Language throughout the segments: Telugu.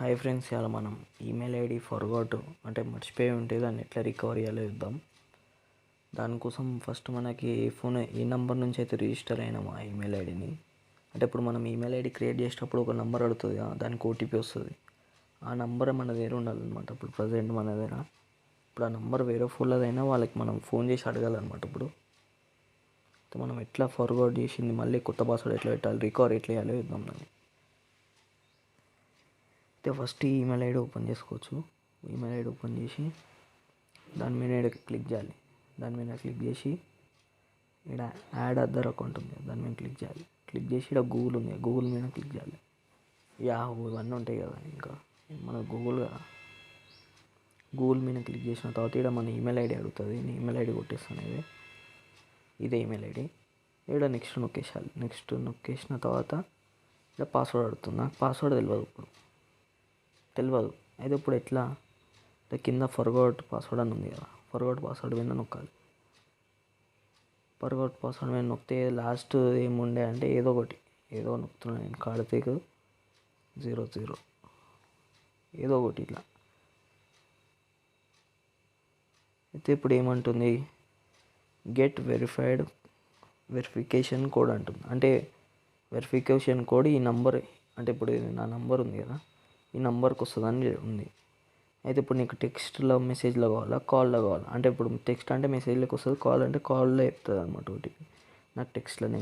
హాయ్ ఫ్రెండ్స్, ఇవాళ మనం ఈమెయిల్ ఐడి ఫర్గాట్ అంటే మర్చిపోయి ఉంటే దాన్ని ఎట్లా రికవర్ చేయాలో చూద్దాం. దానికోసం ఫస్ట్ మనకి ఏ నెంబర్ నుంచి అయితే రిజిస్టర్ అయినామో ఆ ఈమెయిల్ ఐడిని, అంటే ఇప్పుడు మనం ఈమెయిల్ ఐడి క్రియేట్ చేసేటప్పుడు ఒక నెంబర్ అడుగుతుంది, దానికి ఓటీపీ వస్తుంది. ఆ నెంబర్ మన దగ్గర ఉండాలన్నమాట. ఇప్పుడు ప్రజెంట్ మన దగ్గర ఇప్పుడు ఆ నెంబర్ వేరే ఫోన్లదైనా వాళ్ళకి మనం ఫోన్ చేసి అడగాలన్నమాట. ఇప్పుడు మనం ఎట్లా ఫర్గాట్ చేసింది మళ్ళీ కొత్త పాస్వర్డ్ ఎట్లా పెట్టాలి, రికవర్ ఎట్లా చేయాలో చూద్దాం. దాన్ని అయితే ఫస్ట్ ఈమెయిల్ ఐడి ఓపెన్ చేసుకోవచ్చు. ఈమెయిల్ ఐడి ఓపెన్ చేసి దాని మీద క్లిక్ చేయాలి. దాని మీద క్లిక్ చేసి ఇక్కడ యాడ్ అదర్ అకౌంట్ ఉంది, దాని మీద క్లిక్ చేయాలి. క్లిక్ చేసి ఇక్కడ గూగుల్ ఉంది, గూగుల్ మీద క్లిక్ చేయాలి. యాహూ ఇవన్నీ ఉంటాయి కదా. ఇంకా మన గూగుల్ మీద క్లిక్ చేసిన తర్వాత ఇక్కడ మన ఈమెయిల్ ఐడి అడుగుతుంది. నేను ఈమెయిల్ ఐడి కొట్టేస్తాను. ఇదే ఈమెయిల్ ఐడి. ఇక్కడ నెక్స్ట్ నొక్కేసాలి. నెక్స్ట్ నొక్కేసిన తర్వాత ఇక్కడ పాస్వర్డ్ అడుగుతుంది. నాకు పాస్వర్డ్ తెలియదు. అయితే ఇప్పుడు ఎట్లా కింద ఫర్గాట్ పాస్వర్డ్ అని ఉంది కదా, ఫర్గాట్ పాస్వర్డ్ మీద నొక్కాలి. ఫర్గాట్ పాస్వర్డ్ మీద నొక్కితే లాస్ట్ ఏముండే అంటే ఏదో నొక్కుతున్నాను నేను, కార్తీక్ 00 ఏదో ఒకటి ఇట్లా. అయితే ఇప్పుడు ఏమంటుంది, గెట్ వెరిఫికేషన్ కోడ్ అంటుంది. అంటే వెరిఫికేషన్ కోడ్ ఈ నంబర్, అంటే ఇప్పుడు నా నంబర్ ఉంది కదా, ఈ నంబర్కి వస్తుందని ఉంది. అయితే ఇప్పుడు నీకు టెక్స్ట్లో మెసేజ్లో కావాలా, కాల్లో కావాలా? అంటే ఇప్పుడు టెక్స్ట్ అంటే మెసేజ్లోకి వస్తుంది, కాల్ అంటే కాల్లో చెప్తుంది అనమాట ఓటీపీ. నాకు టెక్స్ట్లోనే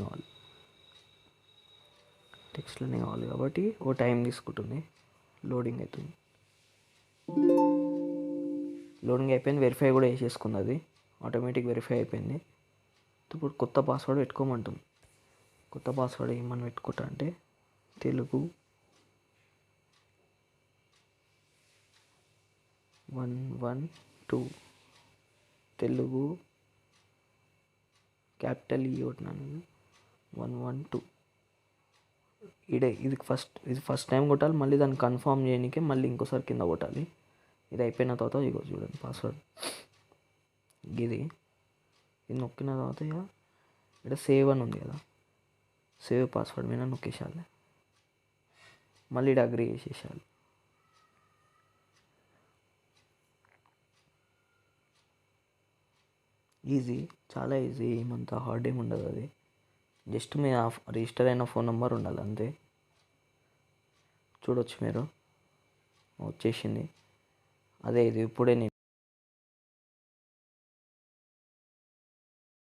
కావాలి కాబట్టి ఓ టైం తీసుకుంటుంది. లోడింగ్ అవుతుంది. లోడింగ్ అయిపోయింది. వెరిఫై కూడా వేసేసుకుంది, అది ఆటోమేటిక్ వెరిఫై అయిపోయింది. ఇప్పుడు కొత్త పాస్వర్డ్ పెట్టుకోమంటుంది. కొత్త పాస్వర్డ్ ఏమని పెట్టుకుంటా అంటే తెలుగు 112 తెలుగు క్యాపిటల్ ఈ కొట్టినాను 112. ఇది ఫస్ట్ టైం కొట్టాలి. మళ్ళీ దాన్ని కన్ఫర్మ్ చేయడానికి మళ్ళీ ఇంకోసారి కింద కొట్టాలి. ఇది అయిపోయిన తర్వాత ఇగో చూడండి పాస్వర్డ్ ఇది నొక్కిన తర్వాత ఇక్కడ సేవ్ అని ఉంది కదా, సేవ్ పాస్వర్డ్ మీద నొక్కేసాలి. మళ్ళీ ఇక్కడ అగ్రీ చేసేసాలి. ఈజీ, చాలా ఈజీ, ఏమంత హార్డ్ ఏమి ఉండదు. అది జస్ట్ మీ రిజిస్టర్ అయిన ఫోన్ నెంబర్ ఉండాలి అంతే. చూడొచ్చు మీరు, వచ్చేసింది. అదే ఇది ఇప్పుడే నేను